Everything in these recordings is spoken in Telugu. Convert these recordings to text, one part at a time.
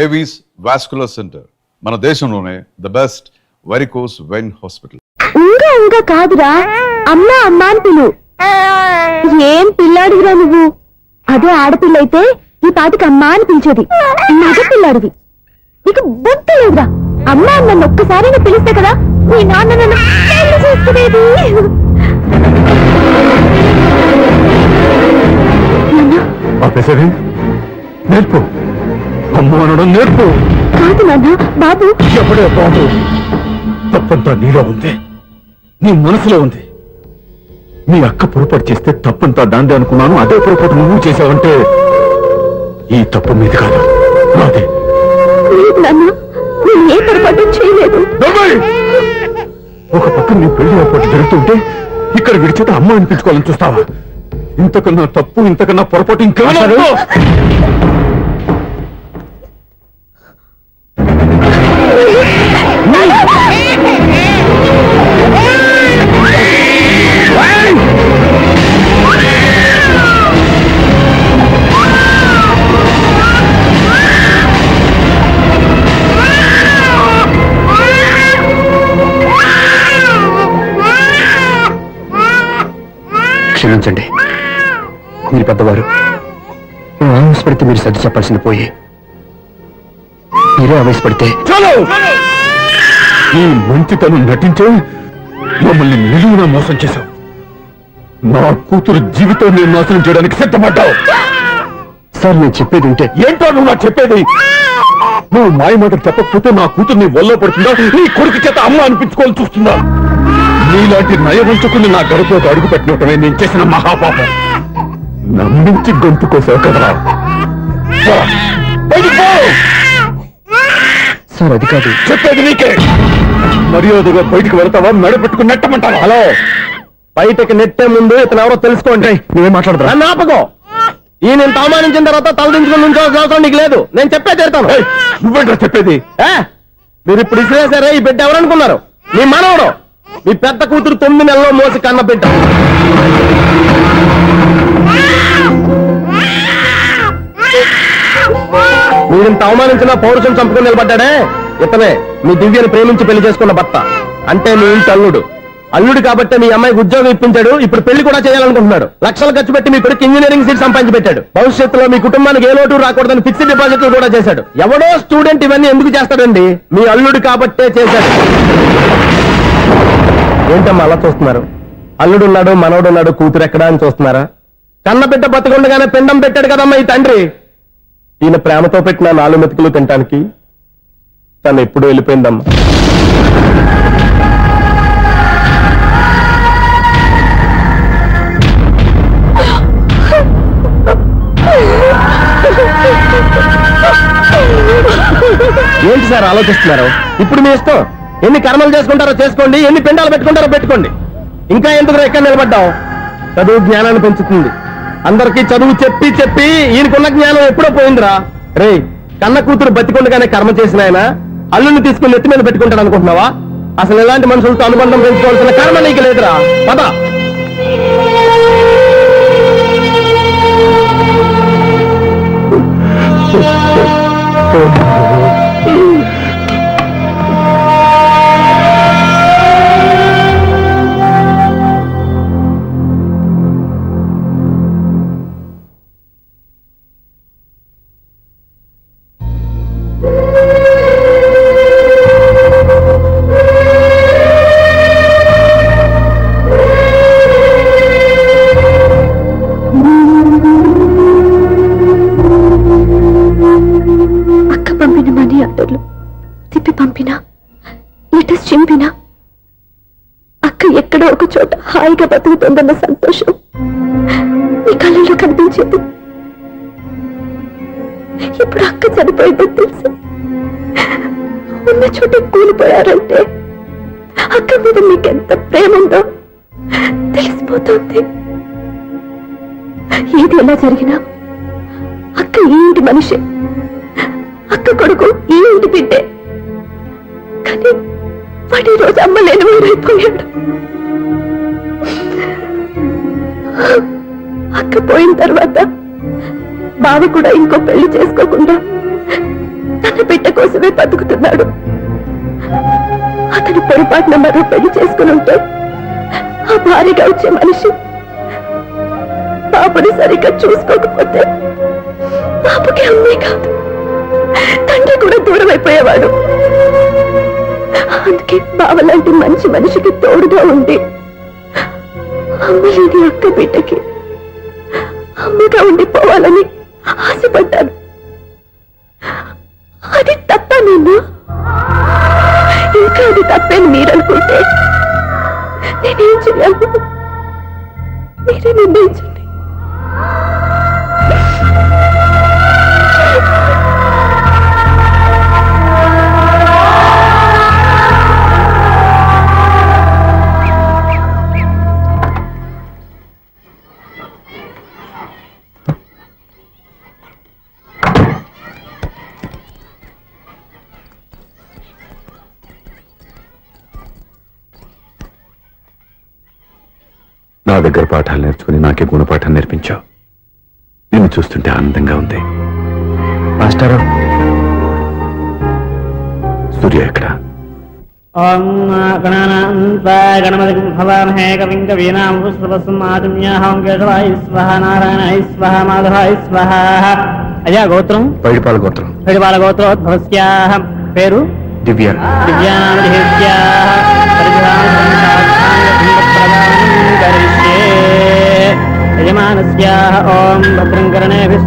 ఏవీస్ వాస్కులర్ సెంటర్ మన దేశంలోనే the best varicose vein hospital. ఇంకా ఇంకా కాదురా, అమ్మా అమ్మా అని పిలు. ఏం పిల్లాడివిరా నువ్వు? అదే ఆడపిల్ల అయితే ఈ పాటికి అమ్మా అని పిలిచేది. మగ పిల్లాడివి, నీకు బుద్ధి లేదురా. అమ్మా నన్ను ఒక్కసారి పిలిస్తే కదా మీ నాన్న నన్ను పెళ్లి చేసుకునేది. నేర్పు, అమ్మ అనడం నేర్పు. కాదు నాన్న, బాబు. ఎప్పుడే బాబు, తప్పంతా నీలో ఉంది, నీ మనసులో ఉంది. మీ అక్క పొరపాటు చేస్తే తప్పంతా దాందే అనుకున్నాను. అదే పొరపాటు నువ్వు చేసావంటే ఈ తప్పు మీద కాదు, నాదే. లేదు నాన్న, నేను ఏ పొరపాటు చేయలేదు. ఒక పక్క నీ పెళ్లి ఏర్పాటు జరుగుతుంటే ఇక్కడ విడిచేత అమ్మ అనిపించుకోవాలని చూస్తావా? ఇంతకన్నా తప్పు, ఇంతకన్నా పొరపాటు ఇంకేమన్నా? క్షమించండి, మీరు పెద్దవారు. నేను ఆవేశపడితే మీరు సర్ది చెప్పాల్సింది పోయి మీరే ఆవేశపడితే ఈ మంచితనం నటించే మమ్మల్ని నిలువున మోసం చేశావు. నా కూతురు జీవితాన్ని నాశనం చేయడానికి సిద్ధపడ్డావు. సార్, నేను చెప్పేది ఉంటే ఏంటో నువ్వు నాకు చెప్పేది? నువ్వు మాయమాటలు చెప్పకపోతే నా కూతుర్ని వల్ల పడుతుందా, నీ కొడుకు చేత అమ్మ అనిపించుకోవాలని చూస్తుందా? నీలాంటి నయవంచుకుని నా గడపలోకి అడుగు పెట్టినటమే నేను చేసిన మహాపాపం. నమ్మించి గొంతు కోసావు కదా. సార్, అది కాదు చెప్పేది నీకే. మర్యాదగా బయటికి వెళ్తావా, మెడ పెట్టుకుని నెట్టమంటావా? హలో, బయటకి నెట్టే ముందు ఇతను ఎవరో తెలుసుకోండి. నువ్వే మాట్లాడతా. నన్ను ఆపకో. ఈయన ఇంత అవమానించిన తర్వాత తలదించుకుని నుంచోవాల్సిన అవసరం నీకు లేదు. నేను చెప్పే తీరుతాను. నువ్వేంటో చెప్పేది? మీరు ఇప్పుడు ఇసిరేసారే, ఈ బిడ్డ ఎవరనుకున్నారు? నీ మనవడు, మీ పెద్ద కూతురు 9 నెలల్లో మోసి కన్న బిడ్డ. మీరింత అవమానించిన పౌరుషం చంపుకొని నిలబడ్డాడే ఇతనే మీ దివ్యను ప్రేమించి పెళ్లి చేసుకున్న భర్త. అంటే మీ ఇంటి అల్లుడు. అల్లుడు కాబట్టే మీ అమ్మాయికి ఉద్యోగం ఇప్పించాడు. ఇప్పుడు పెళ్లి కూడా చేయాలనుకుంటున్నాడు. లక్షలు ఖర్చు పెట్టి మీ కొడుకు ఇంజనీరింగ్ సీట్ సంపాదించి పెట్టాడు. భవిష్యత్తులో మీ కుటుంబానికి ఏ లోటు రాకూడదని ఫిక్స్డ్ డిపాజిట్లు కూడా చేశాడు. ఎవడో స్టూడెంట్ ఇవన్నీ ఎందుకు చేస్తాడండి? మీ అల్లుడు కాబట్టే చేశాడు. ఏంటమ్మా అలా చూస్తున్నారు? అల్లుడున్నాడు, మనవడున్నాడు, కూతురు ఎక్కడా అని చూస్తున్నారా? కన్న బిడ్డ బతికుండగానే పిండం పెట్టాడు కదమ్మా ఈ తండ్రి. ఈయన ప్రేమతో పెట్టిన 4 మెతుకులు తినటానికి తను ఎప్పుడు వెళ్ళిపోయిందమ్మా. ఏంటి సార్ ఆలోచిస్తున్నారు? ఇప్పుడు మీ ఇష్టం. ఎన్ని కర్మలు చేసుకుంటారో చేసుకోండి, ఎన్ని పిండాలు పెట్టుకుంటారో పెట్టుకోండి. ఇంకా ఎందుకు ఎక్కడ నిలబడ్డావు? చదువు జ్ఞానాన్ని పెంచుతుంది. అందరికీ చదువు చెప్పి చెప్పి ఈయనకున్న జ్ఞానం ఎప్పుడో పోయిందిరా. రే, కన్న కూతురు బతికుండగానే కర్మ చేసిన ఆయన అల్లుని తీసుకుని నెత్తి మీద పెట్టుకుంటాడు అనుకుంటున్నావా? అసలు ఎలాంటి మనుషులతో అనుబంధం పెంచుకోవాల్సిన కర్మ నీకు లేదురా. పద. తిప్పి పంపినా, లెటర్స్ చింపినా అక్క ఎక్కడో ఒక చోట హాయిగా బతుకుతుందన్న సంతోషం మీ కళ్ళలో కనిపించింది. ఇప్పుడు అక్క చనిపోయిందని తెలిసి ఉన్న చోట కూలిపోయారంటే అక్క మీద మీకెంత ప్రేమ ఉందో తెలిసిపోతుంది. ఏది ఎలా జరిగినా అక్క ఈ ఇంటి మనిషి, అక్క కొడుకు ఈ ఇంటి బిడ్డే. కానీ వాడి రోజు అమ్మ లేని ఊరైపోయాడు. అక్క పోయిన తర్వాత బావ కూడా ఇంకో పెళ్లి చేసుకోకుండా తన బిడ్డ కోసమే బతుకుతున్నాడు. అతను పొరపాటున మరో పెళ్లి చేసుకుని ఉంటే ఆ భారీగా వచ్చే మనిషి పాపని సరిగ్గా చూసుకోకపోతే పాపకి అమ్మే కాదు తండ్రి కూడా దూరం అయిపోయేవాడు. అందుకే బావలాంటి మంచి మనిషికి తోడుగా ఉండి అమ్మలేని అక్క బిడ్డకి అమ్మగా ఉండిపోవాలని ఆశపడ్డాను. అది తప్ప నేను ఇంకా అది తప్పని మీరనుకుంటే నేనేం చేయాలి? మీరే నిర్ణయించండి. నా దగ్గర పాఠాలు నేర్చుకుని నాకే గుణపాఠం నేర్పించావు. నిన్ను చూస్తుంటే ఆనందంగా ఉంది. మాస్టారు, సూర్య ఎక్కడ? ఓం గణపతి భవామహే కవిం కవీనామృతవస్మాదిమ్యాహం కేశవాయ స్వహ నారాయణాయ స్వహ మాధవాయ స్వహ. అయ్యా గోత్రం? పైడిపాల గోత్రం. పైడిపాల గోత్రోద్భవస్యాః. పేరు? దివ్య. యజమానస్యాః ఓం భద్రం కర్ణేభిः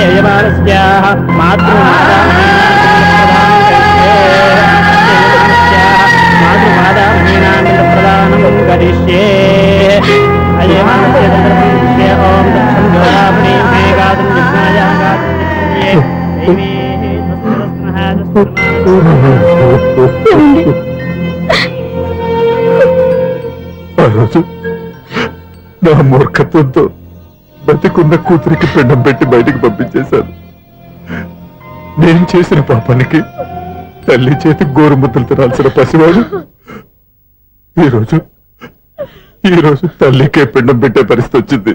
యజమానస్యాః మాతృమాదామహీనానందప్రదానం కరిష్యే. అయమానస్య ఓం దక్షం జ్యోతాగ్ని మేఘాదుం ఆ రోజు నా మూర్ఖత్వంతో బతికున్న కూతురికి పిండం పెట్టి బయటికి పంపించేశాను. నేను చేసిన పాపానికి తల్లి చేతి గోరుముద్దలు తినాల్సిన పసివాడు ఈరోజు తల్లికే పిండం పెట్టే పరిస్థితి వచ్చింది.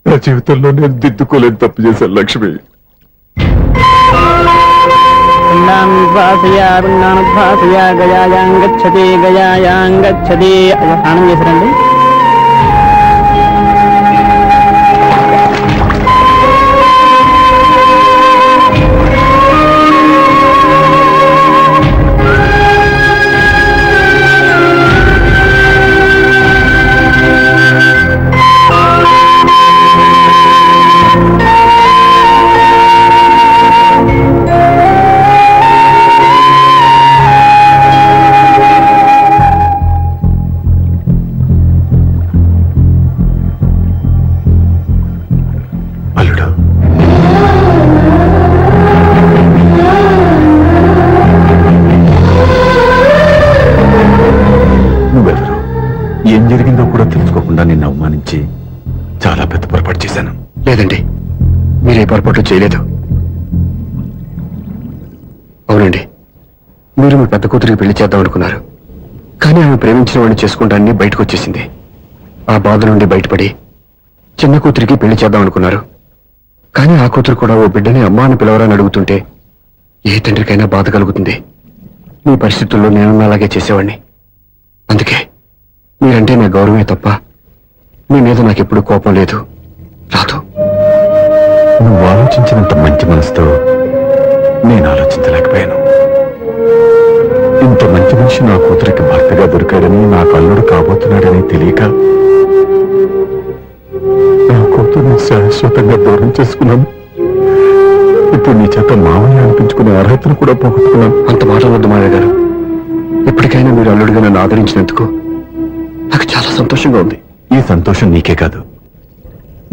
నా జీవితంలో నేను దిద్దుకోలేని తప్పు చేశాను లక్ష్మి. గయాయాంగచ్చతి గయాయాంగచ్చతి. స్నానం చేశారండి? ఏం జరిగిందో కూడా తెలుసుకోకుండా నిన్ను అవమానించి చాలా పెద్ద పొరపాటు చేశాను. లేదండి, మీరే పొరపాటు చేయలేదు. అవునండి, మీరు మీ పెద్ద కూతురికి పెళ్లి చేద్దాం అనుకున్నారు. కానీ ఆమె ప్రేమించిన వాడిని చేసుకుంటానని బయటకు వచ్చేసింది. ఆ బాధ నుండి బయటపడి చిన్న కూతురికి పెళ్లి చేద్దాం అనుకున్నారు. కానీ ఆ కూతురు కూడా ఓ బిడ్డని అమ్మా అని పిలవరని అడుగుతుంటే ఏ తండ్రికైనా బాధ కలుగుతుంది. మీ పరిస్థితుల్లో నేను అలాగే చేసేవాడిని. అందుకే మీరంటే నా గౌరవమే తప్ప మీ మీద నాకెప్పుడు కోపం లేదు, రాదు. నువ్వు ఆలోచించినంత మంచి మనసుతో నేను ఆలోచించలేకపోయాను. ఇంత మంచి మనిషి నా కూతురికి భర్తగా దొరికాడని, నాకు అల్లుడు కాబోతున్నాడని తెలియక నా కూతుర్ని శాశ్వతంగా దూరం చేసుకున్నాను. ఇప్పుడు నీ చేత మామయ్య అనిపించుకునే అర్హతను కూడా పోగొట్టుకున్నాను. అంత మాట వద్దు మామయ్య గారు. ఎప్పటికైనా మీరు అల్లుడిగా నన్ను ఆదరించినందుకు నాకు చాలా సంతోషంగా ఉంది. ఈ సంతోషం నీకే కాదు,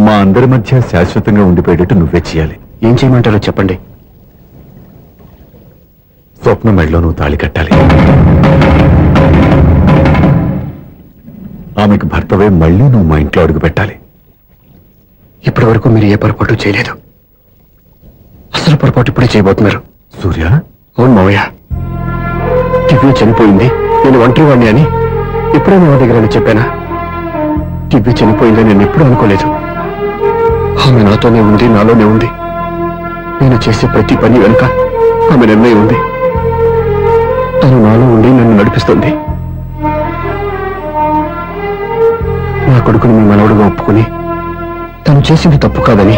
మా అందరి మధ్య శాశ్వతంగా ఉండిపోయేటట్టు నువ్వే చేయాలి. ఏం చేయమంటారో చెప్పండి. స్వప్న మెడలో నువ్వు తాళి కట్టాలి. ఆమెకు భర్తవే మళ్ళీ నువ్వు మా ఇంట్లో అడుగు పెట్టాలి. ఇప్పటి వరకు మీరు ఏ పొరపాటు చేయలేదు. అసలు పొరపాటు ఇప్పుడే చేయబోతున్నారు. సూర్య? అవును మావయ్య, దివ్య చనిపోయింది, నేను ఒంటరి వాడిని అని ఎప్పుడో మా దగ్గర చెప్పానా దివ్య చనిపోయిందని నేను ఎప్పుడూ అనుకోలేదు. ఆమె నాతోనే ఉంది, నాలోనే ఉంది. నేను చేసే ప్రతి పని వెనుక ఆమె నిర్ణయం ఉంది. తను నాలో ఉండి నన్ను నడిపిస్తుంది. నా కొడుకుని మీ మనవడుగా ఒప్పుకుని తను చేసింది తప్పు కాదని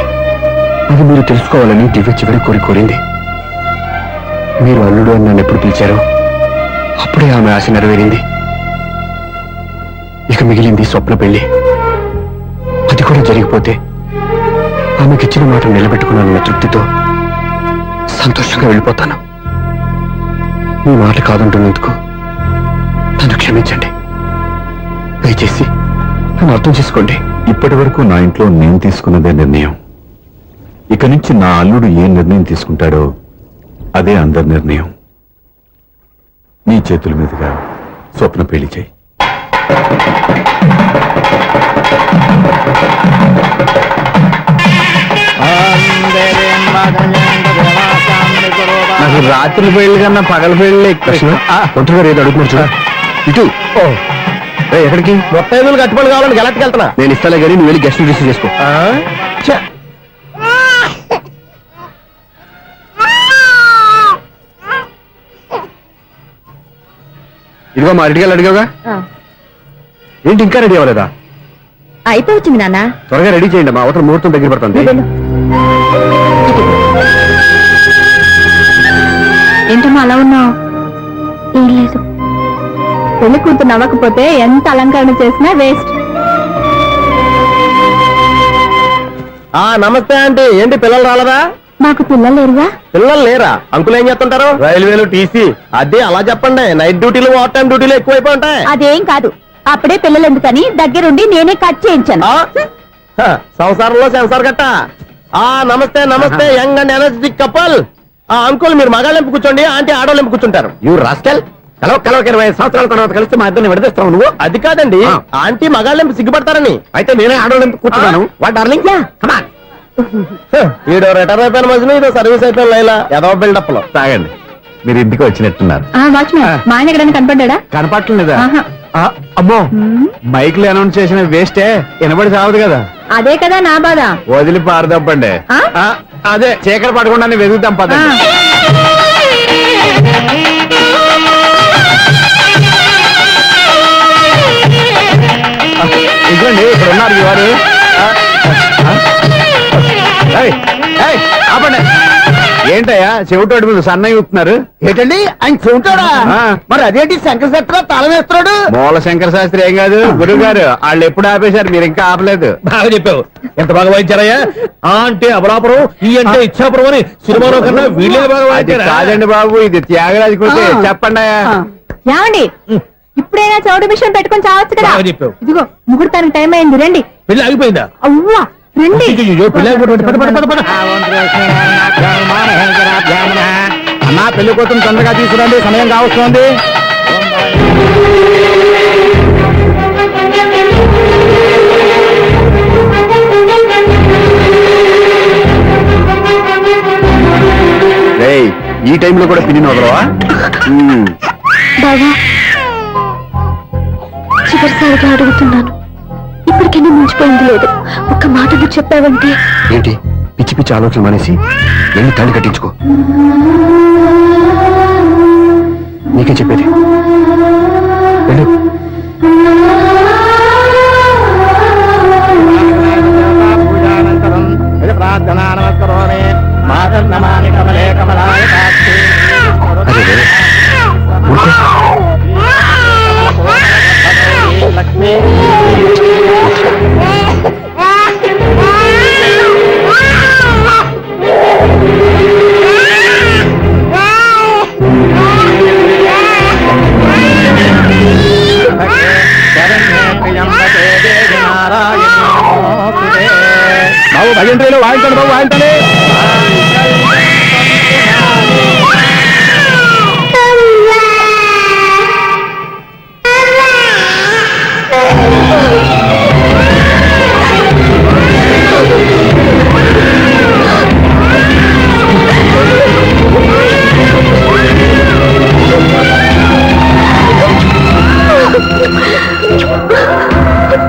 అది మీరు తెలుసుకోవాలని దివ్య చివరి కోరింది. మీరు అల్లుడు అని నన్ను ఎప్పుడు పిలిచారో అప్పుడే ఆమె ఆశ నెరవేరింది. ఇక మిగిలింది స్వప్న పెళ్లి. అది కూడా జరిగిపోతే ఆమెకిచ్చిన మాట నిలబెట్టుకున్నానన్న తృప్తితో సంతోషంగా వెళ్ళిపోతాను. మీ మాట కాదంటున్నందుకు నన్ను క్షమించండి. దయచేసి నన్ను అర్థం చేసుకోండి. ఇప్పటి వరకు నా ఇంట్లో నేను తీసుకున్నదే నిర్ణయం. ఇక నుంచి నా అల్లుడు ఏ నిర్ణయం తీసుకుంటాడో అదే అందరి నిర్ణయం. నీ చేతుల మీదుగా స్వప్న పెళ్లి చేయి. నాకు రాత్రి పెళ్లి కన్నా పగల పెళ్లి ఒంటరి గారు ఏదో అడుగుతున్నారు చూడ. ఇటు ఎక్కడికి? మొత్తం ఐదులు కట్టుబడి కావాలని గెలట్కి వెళ్తున్నా. నేను ఇస్తాలే కానీ నువ్వు వెళ్ళి గెస్ట్ రిసీవ్ చేసుకో. ఇదిగో మా రెడీ అడిగావుగా, ఏంటి ఇంకా రెడీ అవ్వలేదా? అయిపోవచ్చింది నాన్న. త్వరగా రెడీ చేయండి, మా అవతల ముహూర్తం దగ్గర పడుతుంది. ఏంటమ్మా అలా ఉన్నావు? ఏం లేదు. పెళ్లి కూతురు నవ్వకపోతే ఎంత అలంకరణ చేసినా వేస్ట్. నమస్తే ఆంటీ. ఏంటి పిల్లలు రాలదా? మాకు పిల్లలు లేరుగా. పిల్లలు లేరా? అంకులు ఏం చేస్తుంటారు? రైల్వేలు, టీసీ. అదే అలా చెప్పండి. నైట్ డ్యూటీలు, ఓవర్ టైం డ్యూటీలు ఎక్కువైపోయి ఉంటాయి. అదేం కాదు. అప్పుడే పిల్లలు ఎందుకని దగ్గరుండి నేనే కట్ చేయించాను. సంసారంలో సెన్సార్ గట్ట. నమస్తే నమస్తే, young and energetic couple. Uncle మీరు మగాళ్ళెంపు కూర్చోండి, ఆంటీ ఆడోళ్ళెంపు కూర్చుంటారు. You rascal. కలవ 20 సంవత్సరాల తర్వాత కలిస్తే మా ఇద్దరిని విడదీస్తావు నువ్వు. అది కాదండి, ఆంటీ మగాళ్ళెంపు సిగ్గుపడతారని. అయితే నేనే ఆడోళ్ళెంపు కూర్చున్నాను. What darling, come on. ఈడో రిటైర్ అయిపోయిన మధ్యలో ఇదో సర్వీస్ అయిపోయిన లైలా ఏదో బిల్డప్ లో. తాగండి, మీరు ఇంటికి వచ్చినట్టున్నారు. వాచ్మెన్ మా ఆయన ఎక్కడైనా కనపడ్డా? కనపట్లేదా? అమ్మో, మైక్లు అనౌన్స్ చేసిన వేస్టే, వినబడి సావదు కదా. అదే కదా నా బాధ. వదిలి పారదప్పండి. అదే చీకటి పడకుండా వెతుకుతాం పదండి. ఇదిగోండి ఇక్కడ ఉన్నారు ఇవారు. ఆపండి. ఏంటయ్యా చెవిటోడి మీద సన్నయ్య ఊపుతున్నారు? ఏంటండి ఆయన చెవిటోడా? మరి అదేంటి శంకర శాస్త్రి తాళం వేస్తున్నాడు? మూల శంకర శాస్త్రి ఏం కాదు గురువు గారు, వాళ్ళు ఎప్పుడు ఆపేశారు, మీరు ఇంకా ఆపలేదు. బాగా చెప్పావు. ఎంత బాగా వాయించారయ్యా. అంటే అబలాపురం, ఈ అంటే ఇచ్చాపురం అని సినిమాలో కన్నా వీళ్ళే బాగా వాయించారు. కాదండి బాబు, ఇది త్యాగరాజు కూర్చో. చెప్పండి. ఏమండి, ఇప్పుడైనా చౌడు మిషన్ పెట్టుకొని చావచ్చు కదా. చెప్పావు. ఇదిగో ముహూర్తానికి టైం అయింది, రండి. పెళ్లి ఆగిపోయిందా? అవ్వా రండి. అన్నా పెళ్లి కోసం తొందరగా తీసుకురండి, సమయం కావస్తుంది. ఈ టైంలో కూడా పిన్ని వదలవా? బాబా చివరిసారిగా అడుగుతున్నాను, ఇప్పటికైనా మించిపోయింది లేదు. ఒక్క మాట నువ్వు చెప్పావంటే. ఏంటి పిచ్చి పిచ్చి ఆలోచన మానేసి వెళ్ళి తాళి కట్టించుకో. నీకే చెప్పేది, వెళ్ళు. బాబు భజంత్రీలో వాయించండి బాబు, వాయించండి.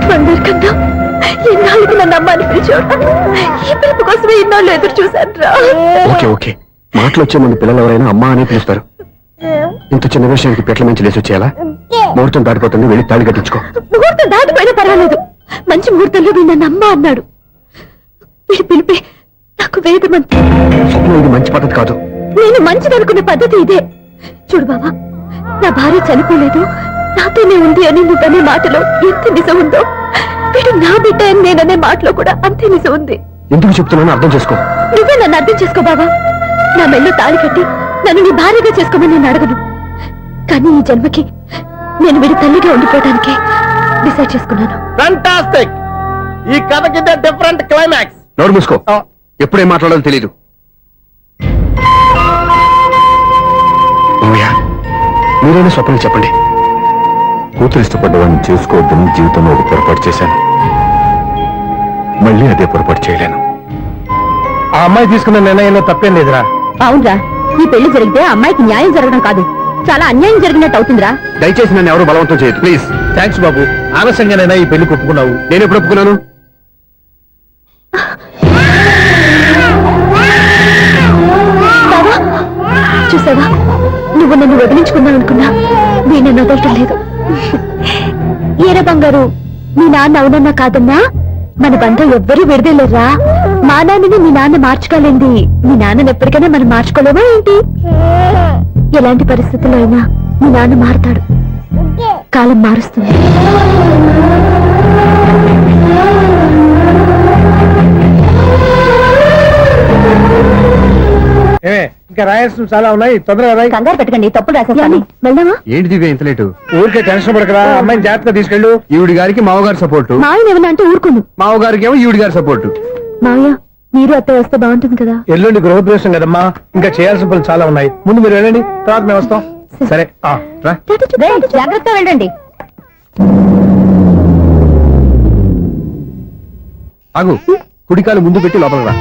బంగారు కన్నా ఎన్నాళ్ళకి నన్ను అమ్మ అని పిలిచాడు. ఈ పిలుపు కోసమే ఇన్నాళ్ళు ఎదురు చూశాను రా. ఓకే ఓకే, మాటలు వచ్చే ముందు పిల్లలు ఎవరైనా అమ్మా అనే పిలుస్తారు. ఇంత చిన్న విషయానికి పెట్ల మంచి లేసి వచ్చేయాలా? ముహూర్తం దాటిపోతుంది, వెళ్ళి తాళి కట్టించుకో. ముహూర్తం దాటిపోయినా పర్వాలేదు, మంచి ముహూర్తంలో వీడు నన్ను అమ్మ అన్నాడు. వీడి పిలిపే నాకు వేదమంతే. స్వప్నం, ఇది మంచి పద్ధతి కాదు. నేను మంచిదనుకునే పద్ధతి ఇదే. చూడు బావా, నా భార్య చనిపోలేదు, నాతోనే ఉంది అని నువ్వనే మాటలో ఎంత నిజం ఉందో, వీడు నా బిడ్డ అని నేననే మాటలో కూడా అంతే నిజం ఉంది. ఎందుకు చెప్తున్నానో అర్థం చేసుకో. నువ్వే నన్ను అర్థం చేసుకో బావా. నా మెళ్ళో తాళి కట్టి నన్ను నీ భార్యగా చేసుకోమని నేను అడగను. కానీ ఈ జన్మకి నేను వీడి తల్లిగా ఉండిపోవడానికి డిసైడ్ చేసుకున్నాను. ఫ్యాంటాస్టిక్! ఈ కథకి డిఫరెంట్ క్లైమాక్స్. నోరు మూసుకో, ఎప్పుడేం మాట్లాడాలో తెలీదు. మామయ్య, మీరైనా స్వప్నం చెప్పండి. కూతురు ఇష్టపడ్డవాడిని చేసుకోవద్దని జీవితంలో ఒక పొరపాటు చేశాను. మళ్ళీ అదే పొరపాటు చేయలేను. ఆ అమ్మాయి తీసుకున్న నిర్ణయంలో తప్పేం లేదురా. అవునరా, ఈ పెళ్లి జరిగితే అమ్మాయికి న్యాయం జరగడం కాదు, చాలా అన్యాయం జరిగినట్టు అవుతుందిరా. దయచేసి నన్ను ఎవరు బలవంతం చేయదు ప్లీజ్. థ్యాంక్స్ బాబు, ఆలస్యంగానైనా ఈ పెళ్లి ఒప్పుకున్నావు. నేను ఎప్పుడు ఒప్పుకున్నాను? బావా, చూసావా, నువ్వు నన్ను వదిలించుకున్నావు అనుకున్నా, నేను వదలటం లేదు. ఏరా బంగారు, మీ నాన్న అవునన్నా కాదన్నా మన బంధం ఎవ్వరూ విడదలేరా. మా నాన్నని మీ నాన్న మార్చుకోలేంది, మీ నాన్నని ఎప్పటికైనా మనం మార్చుకోలేమా ఏంటి? ఎలాంటి పరిస్థితుల్లో అయినా మీ నాన్న మారుతాడు, కాలం మారుస్తుంది. ఇంకా రాయాల్సిన చాలా ఉన్నాయి, తొందరగా రాయి. కంగారు పెట్టకండి, తప్పులు రాసేస్తాను. వెళ్దామా? ఏంటి దివ్య ఇంత లేటు? ఊరికే టెన్షన్ పడకరా, అమ్మాయిని జాగ్రత్తగా తీసుకెళ్ళు. ఈవిడి గారికి మావగారు సపోర్టు, మాయన ఏమన్నా అంటే ఊరుకోను. మావగారికి ఏమో ఈవిడి గారి సపోర్టు. మావయ్య, మీరు అత్త వస్తే బాగుంటుంది కదా. ఎల్లుండి గృహప్రవేశం కదమ్మా, ఇంకా చేయాల్సిన పనులు చాలా ఉన్నాయి. ముందు మీరు వెళ్ళండి, తర్వాత మేము వస్తాం. సరే రా. జాగ్రత్త వెళ్ళండి. ఆగు, కుడికాలు ముందు పెట్టి లోపలికి రా.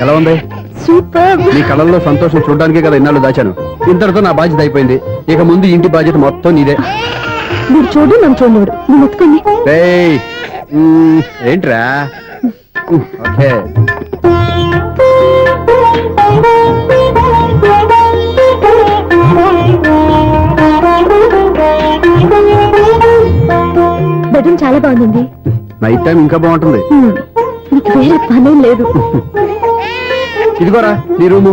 ఎలా ఉంది? సూపర్. నీ కళ్ళల్లో సంతోషం చూడడానికే కదా ఇన్నాళ్ళు దాచాను. ఇంతటితో నా బాధ్యత అయిపోయింది. ఇక ముందు ఇంటి బాధ్యత మొత్తం నీదే. మీరు చూడు, నన్ను చూడలేడు. నువ్వు ఎత్తుకోండి. ఏయ్, ఏంట్రా? ఓకే. బెడ్రూమ్ చాలా బాగుందండి. నైట్ టైం ఇంకా బాగుంటుంది. నీకు వేరే పని లేదు. ఇదిగోరా నీ రూము,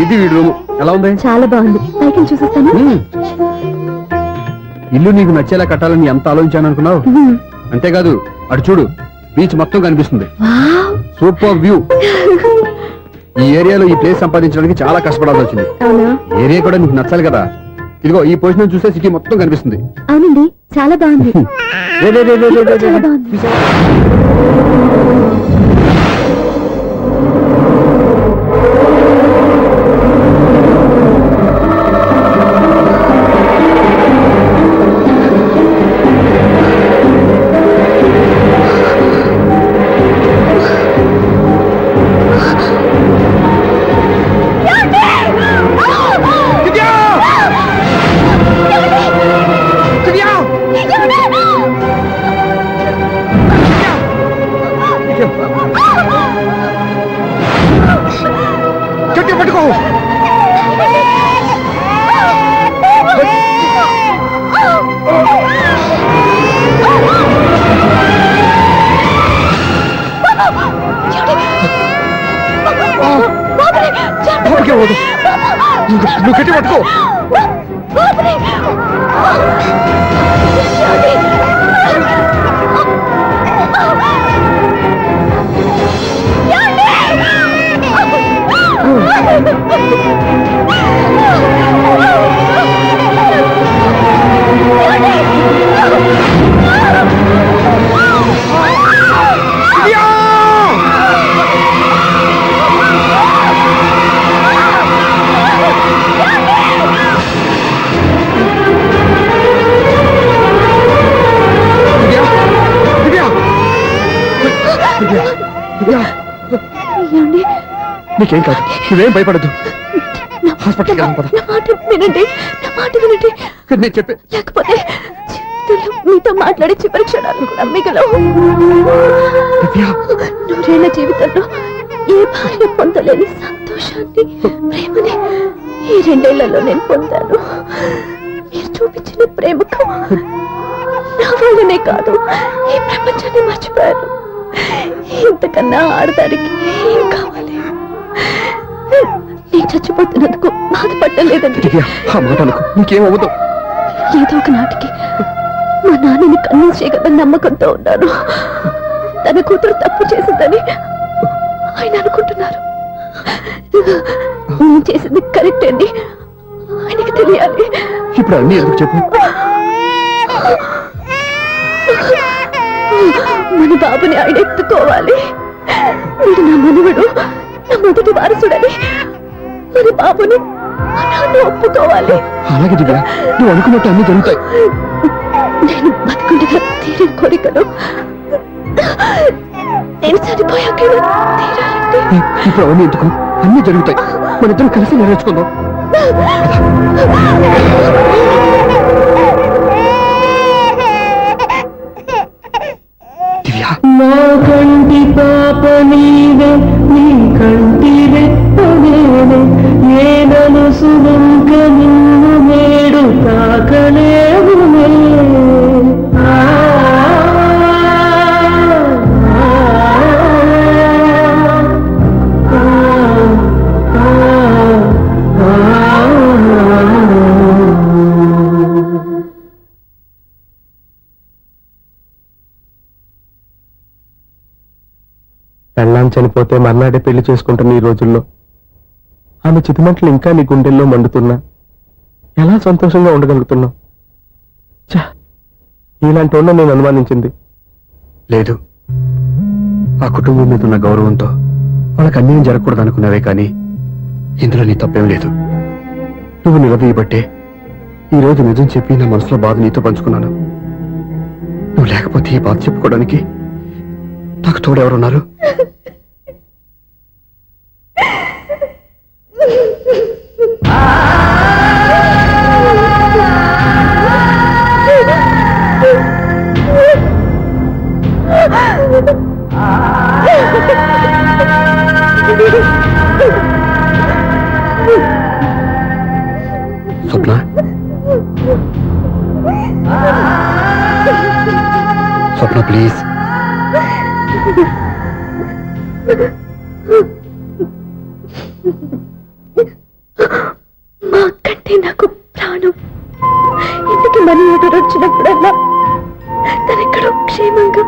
ఇది వీడి రూము. ఎలా ఉంది? చాలా బాగుంది. పైకి చూసేస్తాను. ఇల్లు నీకు నచ్చేలా కట్టాలని ఎంత ఆలోచించాను అనుకున్నావు? అంతేకాదు, అటు చూడు, బీచ్ మొత్తం కనిపిస్తుంది. వావ్. Super view. ఈ ఏరియాలో ఈ ప్లేస్ సంపాదించడానికి చాలా కష్టపడాల్సి వచ్చింది. అవునా? ఏరియా కూడా నీకు నచ్చాలి కదా. ఇదిగో ఈ పొజిషన్ చూస్తే సిటీ మొత్తం కనిపిస్తుంది. అవునండి, చాలా బాగుంది. రే, రే, రే, రే, రే, రే, రే. చాలా బాగుంది. గట్టిగా పట్టుకో. లోపలికి పోదు. నువ్వు గట్టి పట్టుకో. ఏమండి? నీకేం కాదు, నువ్వేం భయపడద్దు. నా- హాస్పిటల్కి వెళ్దాం, పద. నా మాట వినండి, నా మాట వినండి. నేను చెప్పే లేకపోతే జీవితంలో మీతో మాట్లాడే చివరి క్షణాలు కూడా మిగలవు. దివ్య, నూరేళ్ల జీవితంలో ఏ భార్య పొందలేని సంతోషాన్ని, ప్రేమని ఈ 2 ఏళ్లలో నేను పొందాను. మీరు చూపించిన ప్రేమకు నా వల్లనే కాదు, ఈ ప్రపంచాన్ని మర్చిపోయాను. ఇంతకన్నా ఆడదానికి ఏం కావాలి? నేను చచ్చిపోతున్నందుకు బాధపడలేదండి. దివ్య, ఆ మాట అనుకో, నీకేమవ్వదు. ఏదో ఒక నాటికి మా నాన్నని కన్విన్స్ చేయగల నమ్మకంతో ఉన్నాను. తన కూతురు తప్పు చేసిందని ఆయన అనుకుంటున్నారు. నేను చేసింది కరెక్ట్ అండి, ఆయనకి తెలియాలి. ఇప్పుడు అన్ని ఎందుకు చెప్పు. మన బాబుని ఆయన ఎత్తుకోవాలి. వీడు నా మనవడు, నా మొదటి వారసుడని మన బాబుని మా నాన్న ఒప్పుకోవాలి. అలాగే దివ్య, నువ్వు అనుకున్నట్టు అన్ని జరుగుతాయి. నేను బతుకుండగా తీరిన కోరికలు నేను చనిపోయాక తీరాలంటే ఇప్పుడు అవన్నీ ఎందుకు, అన్ని జరుగుతాయి. మన ఇద్దరం కలిసి నెరవేర్చుకుందాం. దివ్య, నా కంటి పాప నీవే, నీ కంటి రెప్ప నేనే, నేనను సుమంక నిన్ను నేడు తాకలేవునే. పెళ్ళాం చనిపోతే మర్నాడే పెళ్లి చేసుకుంటున్న ఈ రోజుల్లో ఆమె చితిమంటలు ఇంకా నీ గుండెల్లో మండుతున్నా ఎలా సంతోషంగా ఉండగలుగుతున్నావు? ఛా, ఇలాంటి వాళ్ళ నేను అనుమానించింది లేదు. ఆ కుటుంబం మీద ఉన్న గౌరవంతో వాళ్ళకి అన్యాయం జరగకూడదు అనుకున్నావే కానీ ఇందులో నీ తప్పేం లేదు. నువ్వు నిలదీయబట్టే ఈ రోజు నిజం చెప్పి నా మనసులో బాధ నీతో పంచుకున్నాను. నువ్వు లేకపోతే ఈ బాధ చెప్పుకోవడానికి నాకు తోడెవరున్నారు? స్వప్న, స్వప్న ప్లీజ్. మా అక్కంటే నాకు ప్రాణం. ఇంటికి మనీ ఆర్డర్ వచ్చినప్పుడల్లా తనెక్కడో క్షేమంగా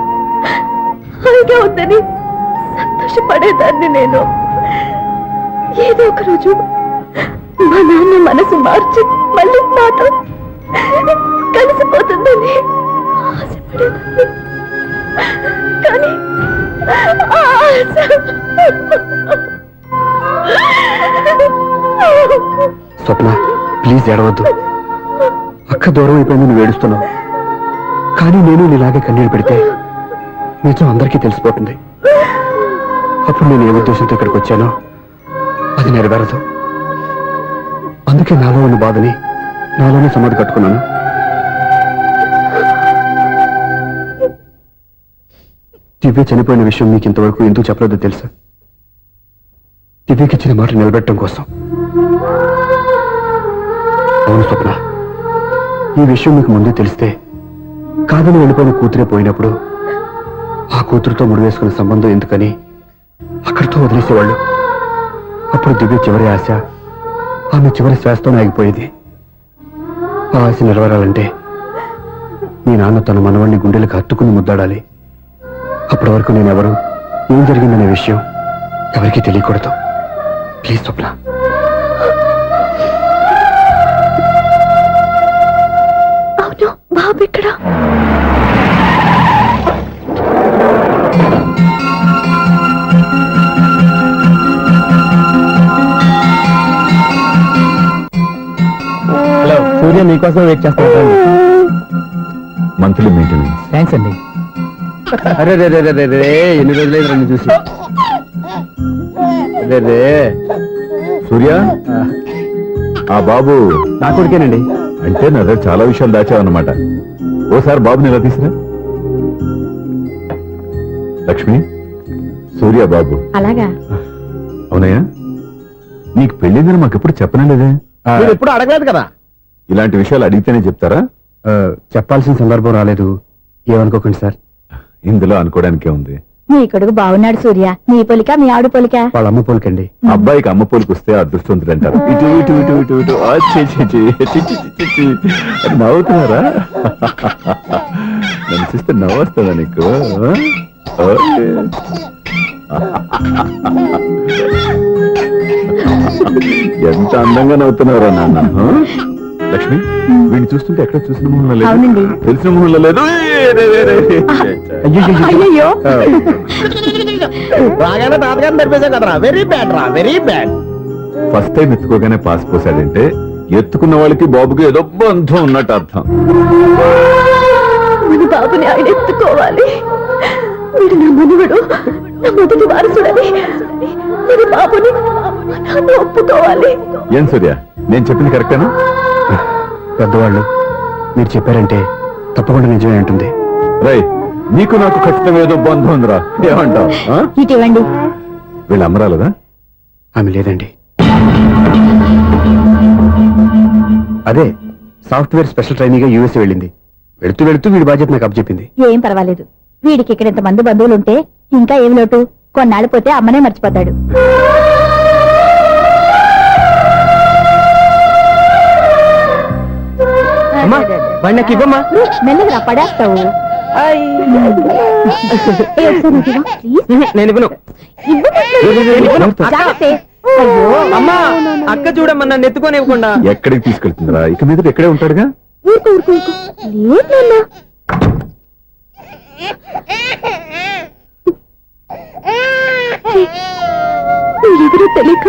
హాయిగా ఉందని సంతోషపడేదాన్ని నేను. ఏదో ఒక రోజు మా నాన్న మనసు మార్చి మళ్ళీ నాతో కలిసిపోతుందని ఆశపడేదాన్ని. కానీ ఆ ఆశ స్వప్న ప్లీజ్ ఏడవద్దు. అక్క దూరం అయిపోయింది, నువ్వు ఏడుస్తున్నావు. కానీ నేను నీలాగే కన్నీళ్ళు పెడితే నిజం అందరికీ తెలిసిపోతుంది. అప్పుడు నేను ఏ ఉద్దేశంతో ఇక్కడికి వచ్చానో అది నెరవేరదు. అందుకే నాలో ఉన్న బాధని నాలోనే సమాధి కట్టుకున్నాను. దివ్య చనిపోయిన విషయం మీకు ఇంతవరకు ఎందుకు చెప్పలేదో తెలుసా? దివ్యకి ఇచ్చిన మాట నిలబెట్టడం కోసం. అవును స్వప్న, ఈ విషయం మీకు ముందే తెలిస్తే కాదని వెళ్ళిపోయిన కూతురే పోయినప్పుడు ఆ కూతురుతో ముడివేసుకున్న సంబంధం ఎందుకని అక్కడితో వదిలేసేవాళ్ళు. అప్పుడు దివ్య చివరి ఆశ ఆమె చివరి శ్వాసతోనే ఆగిపోయేది. ఆ ఆశ నెరవేరాలంటే మీ నాన్న తన మనవాణ్ణి గుండెలకు హత్తుకుని ముద్దాడాలి. అప్పటి వరకు నేనెవరు, ఏం జరిగిందనే విషయం ఎవరికీ తెలియకూడదు. ప్లీజ్ స్వప్న. అవును, బాబు ఇక్కడ. హలో సూర్య, నీకోసం వెయిట్ చేస్తాను. Monthly maintenance. థ్యాంక్స్ అండి. అరే రే రే రే రే, ఎన్ని రోజులైంది నన్ను చూసి. సూర్య ఆ బాబు నా కొడుకేనండి. అంటే నా దగ్గర చాలా విషయాలు దాచావన్నమాట. ఓసారి బాబుని ఇలా తీసురా. లక్ష్మి, సూర్య బాబు. అలాగా? అవునయ్యా, నీకు పెళ్ళిందని మాకెప్పుడు చెప్పనలేదే. మీరు ఎప్పుడు అడగలేదు కదా. ఇలాంటి విషయాలు అడిగితేనే చెప్తారా? చెప్పాల్సిన సందర్భం రాలేదు, ఏమనుకోకండి సార్. ఇందులో అనుకోవడానికే ఉంది. నీ కొడుకు బాగున్నాడు సూర్య. నీ పొలిక మీ ఆవిడ పొలిక? వాళ్ళ అమ్మ పోలికండి. అబ్బాయికి అమ్మ పోలికి వస్తే అదృష్టవంతుడు అంటారు. ఇటు ఇటు ఇటు ఇటు ఇటు ఆ, ఛీ, ఛీ, ఛీ, ఛీ, ఛీ, ఛీ, ఛీ. అది నవ్వుతున్నారా? నన్ను చూస్తే నవ్వొస్తుందా నీకు? ఓకే. ఎంత అందంగా నవ్వుతున్నారా నాన్న. లక్ష్మి, వీడిని చూస్తుంటే ఎక్కడ చూసిన మొహంలో లేదు, అవునండి. తెలిసిన మొహంలో లేదు. అయ్యయ్యో. బాగానే తాతగారిని నడిపేశాం కదరా. వెరీ బ్యాడ్ రా, వెరీ బ్యాడ్. ఫస్ట్ టైం ఎత్తుకోగానే పాస్ పోసాడంటే ఎత్తుకున్న వాళ్ళకి బాబుకి ఏదో బంధం ఉన్నట్టు అర్థం. మన బాబుని ఆయన ఎత్తుకోవాలి. వీడు నా మనువడు, నా మొదటి వారసుడని మన బాబుని నాన్న ఒప్పుకోవాలి. ఏం సూర్య, నేను చెప్పింది కరెక్టేనా? పెద్దవాళ్ళు మీరు చెప్పారంటే తప్పకుండా నిజమే ఉంటుంది. రై, నీకు నాకు ఖచ్చితంగా ఏదో బంధం ఉందిరా. ఏమంటావు? ఇటీవండి. వీళ్ళు అమ్మరాలదా? ఆమె లేదండి. అదే సాఫ్ట్వేర్ స్పెషల్ ట్రైనింగ్ గా యూఎస్ వెళ్ళింది. వెళుతూ వెళుతూ వీడి బాధ్యత నాకు అప్పచెప్పింది. ఏం పర్వాలేదు. వీడికి ఇక్కడ ఇంతమంది బంధువులు ఉంటే ఇంకా ఏం లోటు. కొన్నాళ్ళు పోతే అమ్మనే మర్చిపోతాడు. అమ్మా, వాడిని నాకు ఇవ్వమ్మా. మెల్లగా పడేస్తావు. నేను ఇవ్వను. అమ్మా, అక్క చూడమ్మా, నన్ను ఎత్తుకొని ఇవ్వకుండా. ఎక్కడికి తీసుకెళ్తుందిరా? ఇక మీద ఇక్కడే ఉంటాడుగా. ఊరుకో ఊరుకో ఊరుకో. లేదు నాన్న. మీరెవరో తెలియక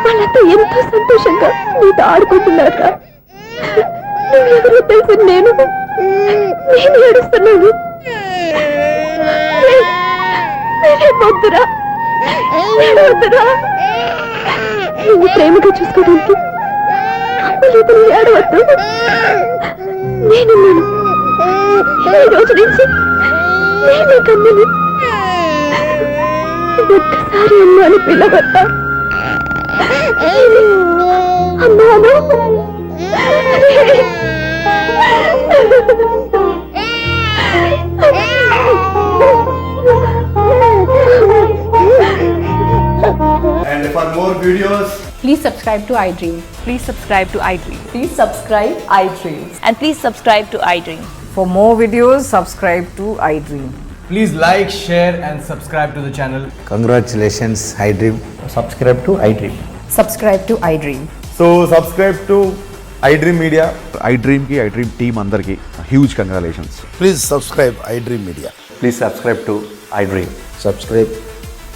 వాళ్ళంతా ఎంతో సంతోషంగా నీతో ఆడుకుంటున్నారా? నువ్వెవరో తెలిసి నేను ఏడుస్తున్నాను. వద్దురా, వద్దురా. నువ్వు ప్రేమగా చూసుకోవడానికి అమ్మలేదు, ఏడవద్దు. నేనున్నాను. ఈ రోజు నుంచి నేనే కమ్మని. ఒక్కసారి అమ్మాని పిలవద్దా? అమ్మాను. And for more videos, Please subscribe to iDream. Please subscribe to iDream. Please subscribe iDream. And please subscribe to iDream. For more videos, subscribe to iDream. please like, share, and subscribe to the channel. Congratulations, iDream. Subscribe to iDream. Subscribe to iDream. So subscribe to iDream Media. iDream की iDream team अंदर की huge congratulations. Please subscribe iDream Media. Please subscribe to iDream. Subscribe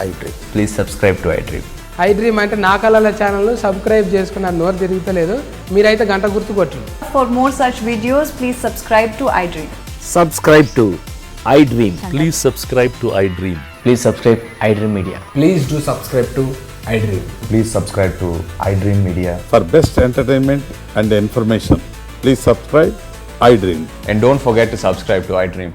iDream. Please subscribe to iDream. iDream అంటే నా కళల ఛానల్ సబ్స్క్రైబ్ చేసుకున్న నోరు తిరుగుతలేదు. మీరైతే గంట గుర్తు కొట్టండి. For more such videos, please subscribe to iDream. Subscribe to iDream. Please subscribe to iDream. Please subscribe iDream Media. Please do subscribe to iDream. Please subscribe to iDream Media. For best entertainment and information, please subscribe iDream. And don't forget to subscribe to iDream.